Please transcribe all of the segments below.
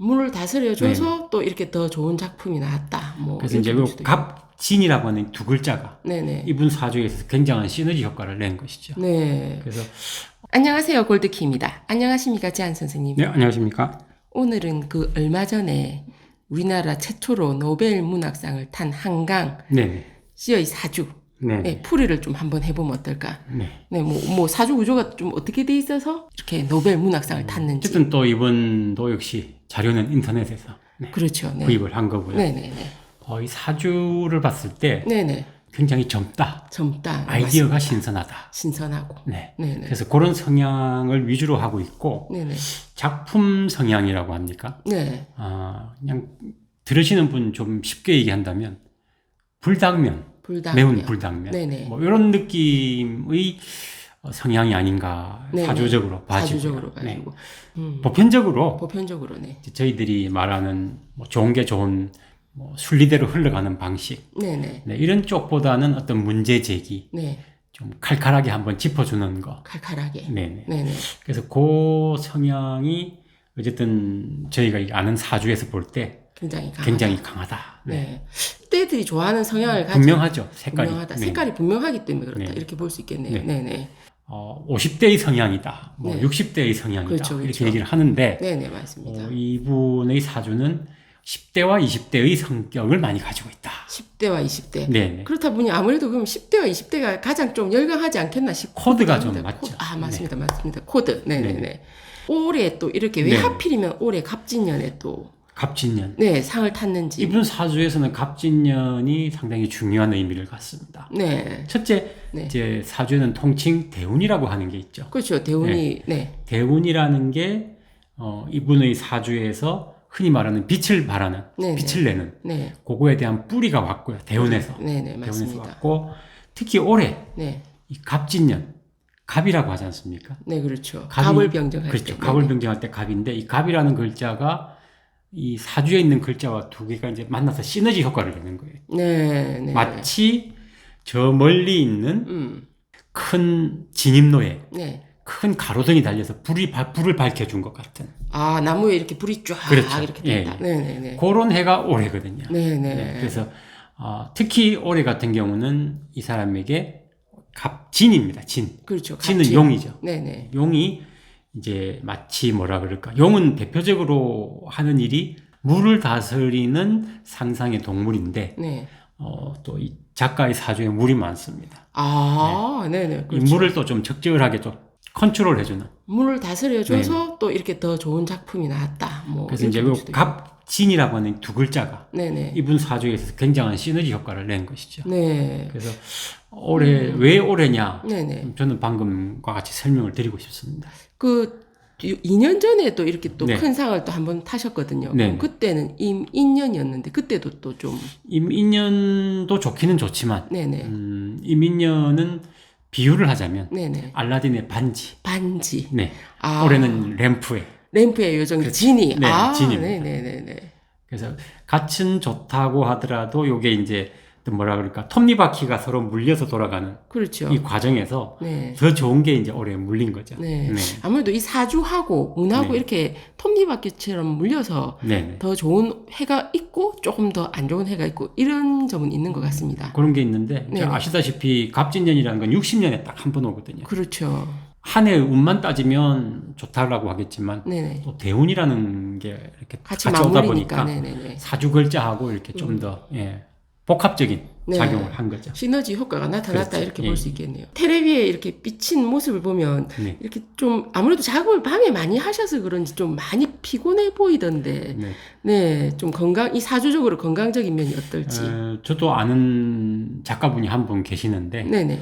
물을 다스려줘서 네. 또 이렇게 더 좋은 작품이 나왔다. 뭐 그래서 이제 이렇게 볼 그 수도 있고. 갑진이라고 하는 두 글자가 네네. 이분 사주에 있어서 굉장한 시너지 효과를 낸 것이죠. 네. 그래서 안녕하세요. 골드키입니다. 안녕하십니까, 제한 선생님. 네, 안녕하십니까? 오늘은 그 얼마 전에 우리나라 최초로 노벨 문학상을 탄 한강 네, 씨의 사주 네, 네, 풀이를 좀 한번 해보면 어떨까? 네. 네, 뭐 사주 구조가 좀 어떻게 돼 있어서 이렇게 노벨 문학상을 탔는지. 어쨌든 또 이분도 역시 자료는 인터넷에서 그렇죠. 네. 구입을 한 거고요. 네네네. 이 사주를 봤을 때 네네. 굉장히 젊다. 젊다. 아이디어가 맞습니다. 신선하다. 신선하고. 네. 네네. 그래서 그런 성향을 위주로 하고 있고 네네. 작품 성향이라고 합니까? 네. 그냥 들으시는 분 좀 쉽게 얘기한다면 불당면, 불당면. 매운 불당면, 네네. 뭐 이런 느낌의 성향이 아닌가 네네. 사주적으로 봐지고요. 사주적으로 가지고. 보편적으로 네. 저희들이 말하는 뭐 좋은 게 좋은 뭐 순리대로 흘러가는 방식, 네네. 네, 이런 쪽보다는 어떤 문제 제기, 네. 좀 칼칼하게 한번 짚어주는 거. 칼칼하게. 네네. 네네. 그래서 그 성향이 어쨌든 저희가 아는 사주에서 볼 때 굉장히 강하다. 강하다. 네. 때들이 좋아하는 성향을 가지고 분명하죠. 색깔이. 분명하다. 네. 색깔이 분명하기 때문에 그렇다. 네. 이렇게 볼 수 있겠네요. 네. 네네. 50대의 성향이다. 뭐 네. 60대의 성향이다. 그렇죠, 그렇죠. 이렇게 얘기를 하는데 네네, 맞습니다. 이분의 사주는 10대와 20대의 성격을 많이 가지고 있다. 10대와 20대. 네. 그렇다 보니 아무래도 그럼 10대와 20대가 가장 좀 열광하지 않겠나 싶고. 코드가 좀 맞죠. 맞습니다. 맞습니다. 코드. 네네네. 네. 올해 또 이렇게 왜 네. 하필이면 올해 갑진년에 또 갑진년. 네, 상을 탔는지. 이분 사주에서는 갑진년이 상당히 중요한 의미를 갖습니다. 네. 첫째, 네. 이제 사주에는 통칭 대운이라고 하는 게 있죠. 그렇죠. 대운이 네. 대운이라는 게 이분의 사주에서 흔히 말하는 빛을 발하는, 네네. 빛을 내는 네. 그거에 대한 뿌리가 왔고요. 대운에서. 네네, 대운에서 맞습니다. 왔고 특히 올해 네. 이 갑진년, 갑이라고 하지 않습니까? 네, 그렇죠. 갑이- 갑을 병정할 그렇죠. 때. 갑을 네네. 병정할 때 갑인데 이 갑이라는 글자가 이 사주에 있는 글자와 두 개가 이제 만나서 시너지 효과를 내는 거예요. 네, 네. 마치 저 멀리 있는 큰 진입로에 네. 큰 가로등이 달려서 불을 밝혀준 것 같은 아, 나무에 이렇게 불이 쫙 그렇죠. 이렇게 된다. 예. 네네네. 그런 해가 올해거든요. 네네. 네, 그래서 특히 올해 같은 경우는 이 사람에게 갑진입니다. 진. 그렇죠. 진은 갑진. 용이죠. 네네. 용이 이제 마치 뭐라 그럴까. 용은 대표적으로 하는 일이 물을 다스리는 상상의 동물인데 네. 또 이 작가의 사주에 물이 많습니다. 아, 네네. 이 그렇죠. 물을 또 좀 적절하게 좀 컨트롤 해주는. 물을 다스려줘서 또 이렇게 더 좋은 작품이 나왔다. 뭐. 그래서 이제 이렇게 볼 그 수도 갑진이라고 하는 두 글자가 네네. 이분 사주에 있어서 굉장한 시너지 효과를 낸 것이죠. 네. 그래서 올해 왜 올해냐? 네네. 저는 방금과 같이 설명을 드리고 싶습니다. 그 2년 전에 또 이렇게 또 네. 큰 상을 또 한번 타셨거든요. 네. 그럼 그때는 임인년이었는데 그때도 또 좀 임인년도 좋기는 좋지만 네네. 임인년은 비유를 하자면 네네. 알라딘의 반지. 반지. 네. 아. 올해는 램프에. 램프의 요정 그렇지. 진이. 네, 아, 진입니다. 네네네네. 그래서 같은 좋다고 하더라도 요게 이제 또 뭐라 그럴까 톱니바퀴가 서로 물려서 돌아가는 그렇죠. 이 과정에서 네. 더 좋은 게 이제 올해 물린 거죠. 네. 아무래도 이 사주하고 운하고 네. 이렇게 톱니바퀴처럼 물려서 네. 더 좋은 해가 있고 조금 더 안 좋은 해가 있고 이런 점은 있는 것 같습니다. 그런 게 있는데 네네. 아시다시피 갑진년이라는 건 60년에 딱 한 번 오거든요. 그렇죠. 한 해 운만 따지면 좋다라고 하겠지만 네네. 또 대운이라는 게 이렇게 같이 같이 오다 맞물리니까. 보니까 네네네. 사주 글자하고 이렇게 좀 더 복합적인 네. 작용을 한 거죠. 시너지 효과가 나타났다 그렇죠. 이렇게 예. 볼 수 있겠네요. 텔레비에 이렇게 비친 모습을 보면 네. 이렇게 좀 아무래도 작업을 밤에 많이 하셔서 그런지 좀 많이 피곤해 보이던데 네. 네, 좀 이 사주적으로 건강적인 면이 어떨지. 저도 아는 작가분이 한 분 계시는데 네네.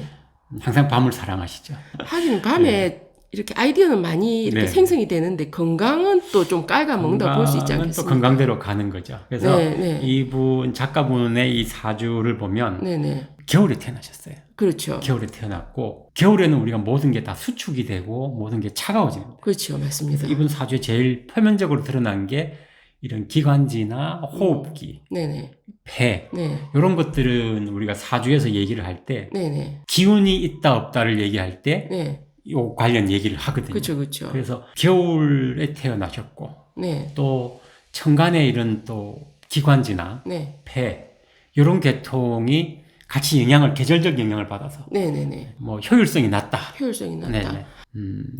항상 밤을 사랑하시죠. 하긴 밤에 이렇게 아이디어는 많이 이렇게 네. 생성이 되는데 건강은 또 좀 깔아먹는다 볼 수 있지 건강은 않겠습니까? 또 건강대로 가는 거죠. 그래서 네, 네. 이분 작가분의 이 사주를 보면 네네. 겨울에 태어나셨어요. 그렇죠. 겨울에 태어났고 겨울에는 우리가 모든 게 다 수축이 되고 모든 게 차가워지는 거예요. 그렇죠. 맞습니다. 이분 사주에 제일 표면적으로 드러난 게 이런 기관지나 호흡기, 네네. 폐 네. 이런 것들은 우리가 사주에서 얘기를 할 때 네네. 기운이 있다 없다를 얘기할 때 네. 요 관련 얘기를 하거든요. 그렇죠. 그렇죠. 그래서 겨울에 태어나셨고 네. 또 천간의 이런 또 기관지나 네. 폐 이런 계통이 같이 계절적 영향을 받아서 네네네. 뭐 효율성이 낮다. 효율성이 낮다. 네네.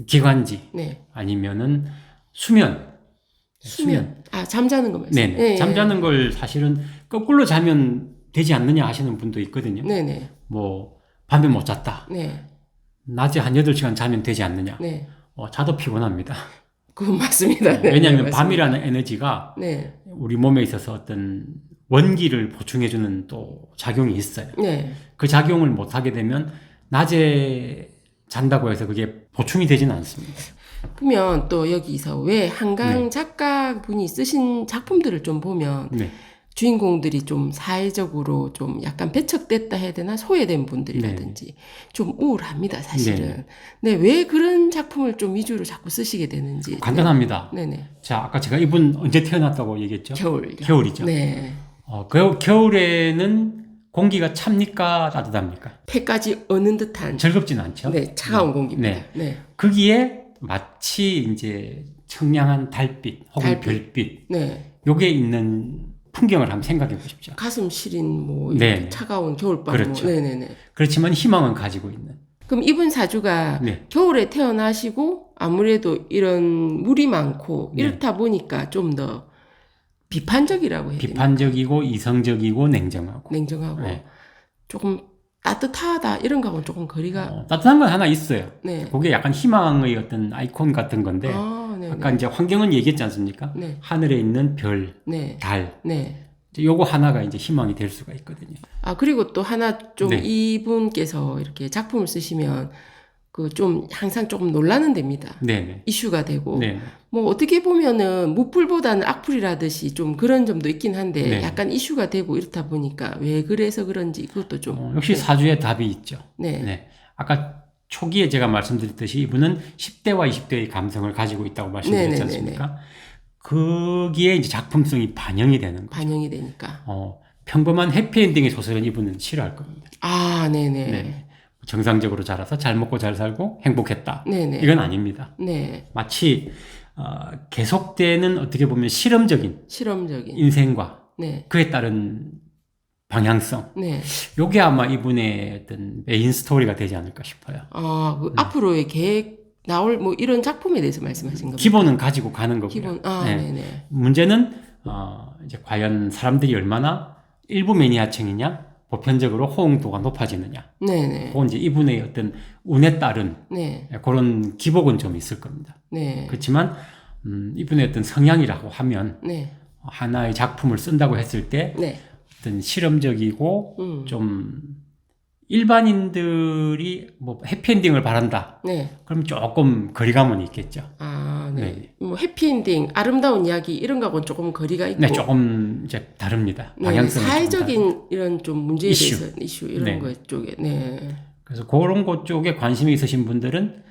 기관지 네. 아니면은 수면. 아, 잠자는 거 말씀. 네네. 네. 잠자는 걸 사실은 거꾸로 자면 되지 않느냐 하시는 분도 있거든요. 네네. 뭐 밤에 못 잤다. 네. 낮에 한 8시간 자면 되지 않느냐. 네. 자도 피곤합니다. 그건 맞습니다. 네, 왜냐하면 네, 밤이라는 에너지가 네. 우리 몸에 있어서 어떤 원기를 보충해주는 또 작용이 있어요. 네. 그 작용을 못하게 되면 낮에 잔다고 해서 그게 보충이 되지는 않습니다. 그러면 또 여기서 왜 한강 네. 작가분이 쓰신 작품들을 좀 보면 네. 주인공들이 좀 사회적으로 좀 약간 배척됐다 해야 되나 소외된 분들이라든지 좀 우울합니다 사실은. 네, 왜 그런 작품을 좀 위주로 자꾸 쓰시게 되는지. 간단합니다. 네네. 자, 아까 제가 이분 언제 태어났다고 얘기했죠? 겨울이죠. 네. 겨울에는 공기가 찹니까 따뜻합니까? 폐까지 어는 듯한 즐겁지는 않죠. 네, 차가운 공기입니다. 네. 네. 거기에 마치 이제 청량한 달빛 혹은 별빛 네. 요게 있는 풍경을 한번 생각해 보십시오. 가슴 시린 뭐 네. 차가운 겨울밤. 그렇죠. 뭐. 네네네. 그렇지만 희망은 가지고 있는. 그럼 이분 사주가 네. 겨울에 태어나시고 아무래도 이런 물이 많고 네. 이렇다 보니까 좀 더 비판적이라고 해야 되나? 비판적이고 이성적이고 냉정하고. 냉정하고 네. 조금 따뜻하다 이런 거하고는 조금 거리가 따뜻한 건 하나 있어요. 네. 그게 약간 희망의 어떤 아이콘 같은 건데 네네. 아까 이제 환경은 얘기했지 않습니까? 네. 하늘에 있는 별, 네. 달. 네. 요거 하나가 이제 희망이 될 수가 있거든요. 그리고 또 하나 좀 네. 이분께서 이렇게 작품을 쓰시면 그 좀 항상 조금 논란은 됩니다. 네네. 이슈가 되고 네. 뭐 어떻게 보면은 무풀보다는 악풀이라듯이 좀 그런 점도 있긴 한데 네. 약간 이슈가 되고 이렇다 보니까 왜 그래서 그런지 그것도 좀 역시 사주의 답이 있죠. 네. 네. 아까 초기에 제가 말씀드렸듯이 이분은 10대와 20대의 감성을 가지고 있다고 말씀드렸지 않습니까? 거기에 이제 작품성이 반영이 되는 거죠. 반영이 되니까. 평범한 해피엔딩의 소설은 이분은 싫어할 겁니다. 네네. 네. 정상적으로 자라서 잘 먹고 잘 살고 행복했다. 네네. 이건 아닙니다. 네. 마치 계속되는 어떻게 보면 실험적인 인생과 네. 그에 따른 방향성. 네. 요게 아마 이분의 어떤 메인 스토리가 되지 않을까 싶어요. 앞으로의 계획 나올 뭐 이런 작품에 대해서 말씀하신 겁니다. 기본은 가지고 가는 거고요. 기본. 네. 네네. 문제는 이제 과연 사람들이 얼마나 일부 매니아층이냐, 보편적으로 호응도가 높아지느냐. 네네. 그건 이제 이분의 어떤 운에 따른 네. 그런 기복은 좀 있을 겁니다. 네. 그렇지만 이분의 어떤 성향이라고 하면 네. 하나의 작품을 쓴다고 했을 때 네. 어떤 실험적이고 좀 일반인들이 뭐 해피엔딩을 바란다. 네. 그럼 조금 거리감은 있겠죠. 네. 네. 뭐 해피엔딩, 아름다운 이야기 이런 거하고는 조금 거리가 있고. 네, 조금 이제 다릅니다. 방향성은 사회적인 이런 좀 문제에 이슈. 대해서 이슈 이런 네. 거 쪽에. 네. 그래서 그런 것 쪽에 관심이 있으신 분들은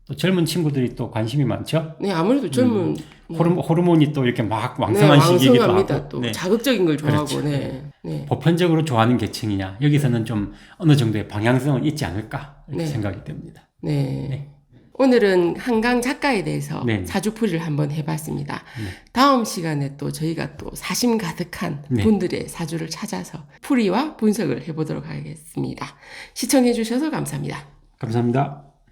또 젊은 친구들이 또 관심이 많죠. 네, 아무래도 젊은 호르몬이 또 이렇게 막 왕성한 시기이기도 왕성합니다. 하고. 또 네. 자극적인 걸 좋아하고. 그렇죠. 네. 네. 보편적으로 좋아하는 계층이냐. 여기서는 좀 어느 정도의 방향성은 있지 않을까 이렇게 네. 생각이 됩니다. 네. 네. 오늘은 한강 작가에 대해서 네. 사주풀이를 한번 해봤습니다. 다음 시간에 또 저희가 또 사심 가득한 네. 분들의 사주를 찾아서 풀이와 분석을 해보도록 하겠습니다. 시청해주셔서 감사합니다. 감사합니다.